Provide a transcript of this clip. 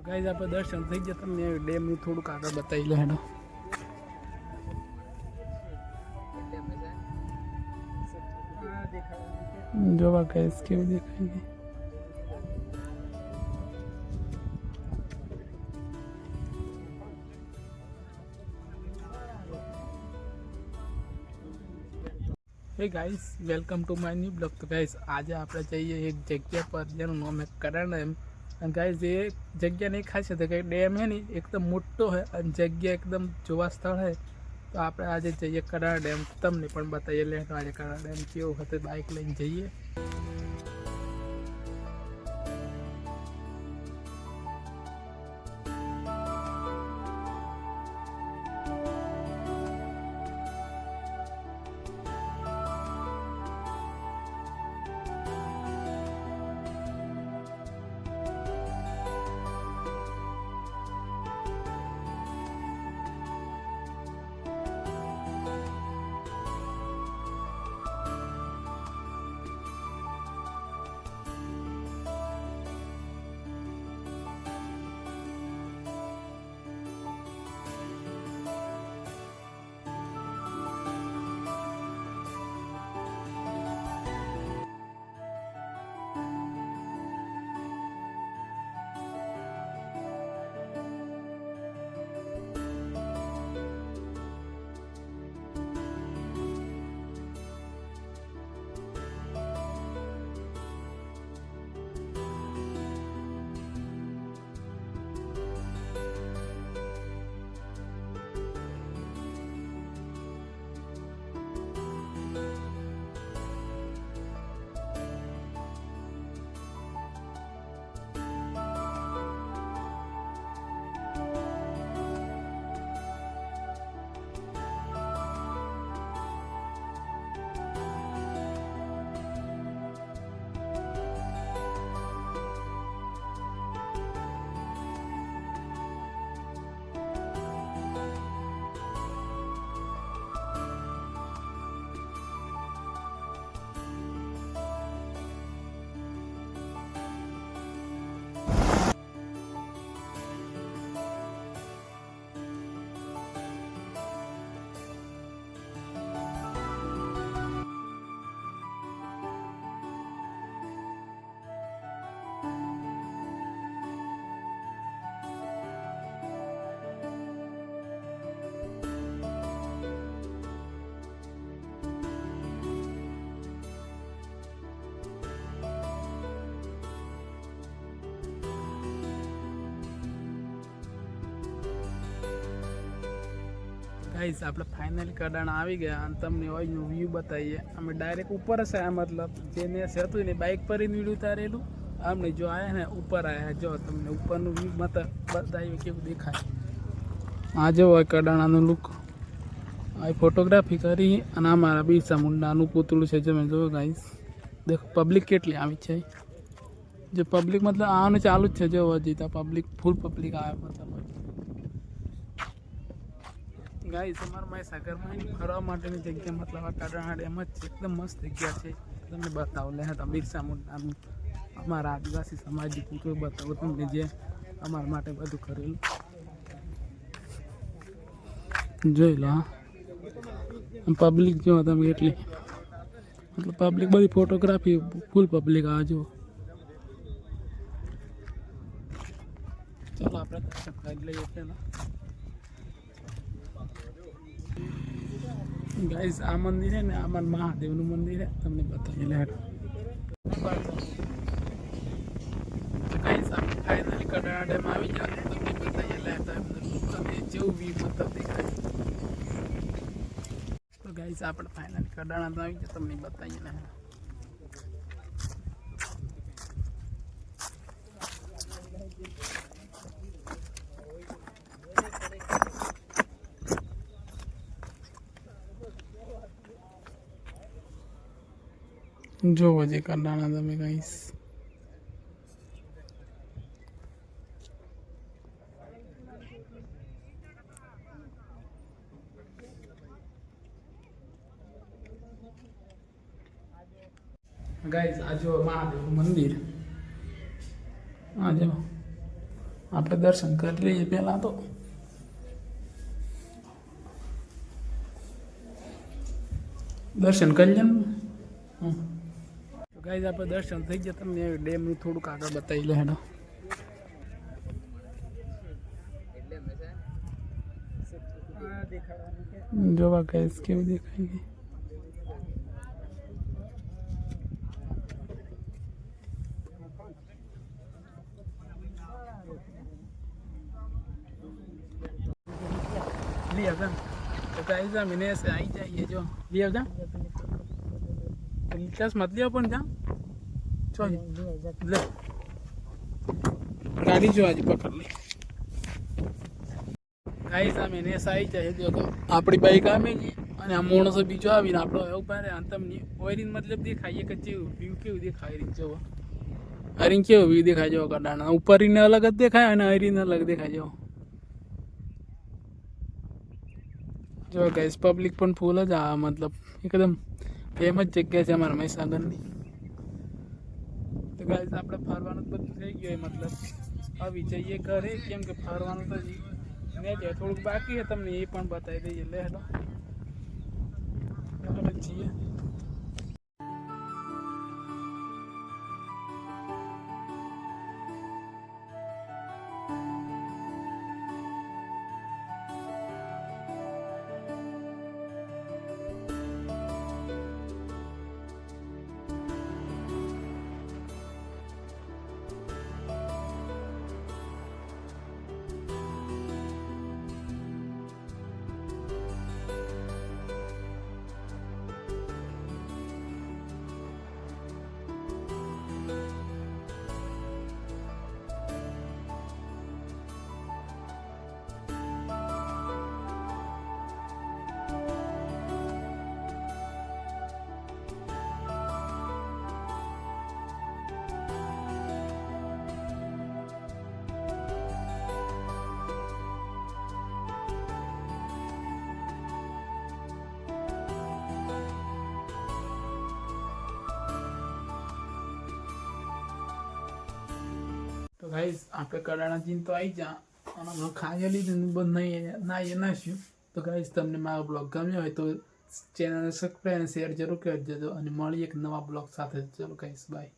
Guys आप दर्शन थी गया तमने डेम નું થોડુંક આગળ બતાવી લે હેડો જોવા ગાइस કેવું દેખાય છે hey guys welcome to my new blog. तो गाइस आज आप जाइए एक जगह पर जेનું नाम है करण डैम। और गाइस ये जगह नहीं खासियत है कि डैम है नहीं एकदम मोटो है और जगह एकदम જોવા સ્થળ है। तो आप आज जाइए करण डैम તમને પણ બતાવીએ લે તો આજે કરણ ડેમ કેવો હતો બાઇક લઈને જઈએ। गाइस આપણે ફાઇનલી કડાણા આવી ગયા અને તમને ઓયનો વ્યૂ બતાવીએ। અમે ડાયરેક્ટ ઉપર છે આ मतलब જેને હતું ને બાઇક પર જ વિડિયો ઉતારેલું આમને જો આયા ને ઉપર આયા જો તમને ઉપરનું વ્યૂ બતાવીએ કેવું દેખાય। આ જો કડાણાનું લુક આ ફોટોગ્રાફી કરી અને અમારા બિરસા મુંડાનું પૂતળું છે તમે જો ગાइस દેખો પબ્લિક કેટલી આવી છે जो पब्लिक मतलब आने चालू है जो हजी तो पब्लिक फूल पब्लिक आए मतलब गाइस हमारे मैं सागर में फरवा माटेनी जगह मतलब आ कडाણા ડેમ જ एकदम मस्त जगह है તમને बताओ ले तो बिरसा मुंडाનું અમારા આદિવાસી સમાજની પૂતળું बताओ તમને જે અમારા માટે બધું કરેલું જોઈ લો। पब्लिक जो તમે એટલી मतलब पब्लिक बड़ी फोटोग्राफी फूल पब्लिक आ जो चलो आप दर्शन कर लीजिए ना गाइस आ मंदिर है ना अमन महादेव नु मंदिर है तमने बताइए ले गाइस आप फाइनली कडाણા ડેમ આવી ગયા તમને बताइए ले તમે જેવું વ્યૂ मतलब દેખાય। तो गाइस આપણે फाइनली कडाણા તો આવી ગયા તમને बताइए ले जो वजह कडाણા તમે गाइस गाइस आज महादेव मंदिर आज આપણે દર્શન કરી લઈએ પહેલાં તો. દર્શન કરી લે. તો ગાઈઝ આપણે દર્શન થઈ ગયા. તમને ડેમનું થોડુંક આગળ બતાવી લે હેડો. જોવા ગાઈઝ કેવું દેખાય ગઈ. ली अगर तो गाइस मैंने से आई जाइए जो लिया जा क्लास मत लिया अपन जा चल ले गाड़ी जो आज पकड़ ली. गाइस मैंने से आई जाइए जो આપણી બાઈક આમે जी અને આ માણસો બીજો આવીને આપણો ઉભા રહે અંતમની ઓયરીન મતલબ દેખાઈએ કે જેવું વ્યૂ કેવું દેખાય રીન જો અરીન કેવું વ્યૂ દેખાય જો કડાણા ઉપરીને અલગ જ દેખાય અને અરીને અલગ દેખાય જો. જો ગાઈસ પબ્લિક પણ ફૂલ જ આ મતલબ એકદમ ફેમસ જગ્યા છે અમારા મહીસાગરની. તો ગાઈસ આપણે ફરવાનું બધું થઈ ગયું મતલબ આવી જઈએ ઘરે કેમ કે ફરવાનું તો ને જે થોડુંક બાકી છે તમને એ પણ બતાવી દઈએ. લે હેડો છીએ. તો ગાઈસ આપણે કડાણા જીન તો આવી જા અને હમણાં ખાઈ લીધું બંધ નહીં ના નાખ્યું. તો ગાઈસ તમને મારો બ્લોગ ગમ્યો હોય તો ચેનલને સબસ્ક્રાઈબ અને શેર જરૂર કરી દેજો અને મળીએ એક નવા બ્લોગ સાથે. ચલો ગાઈસ બાય.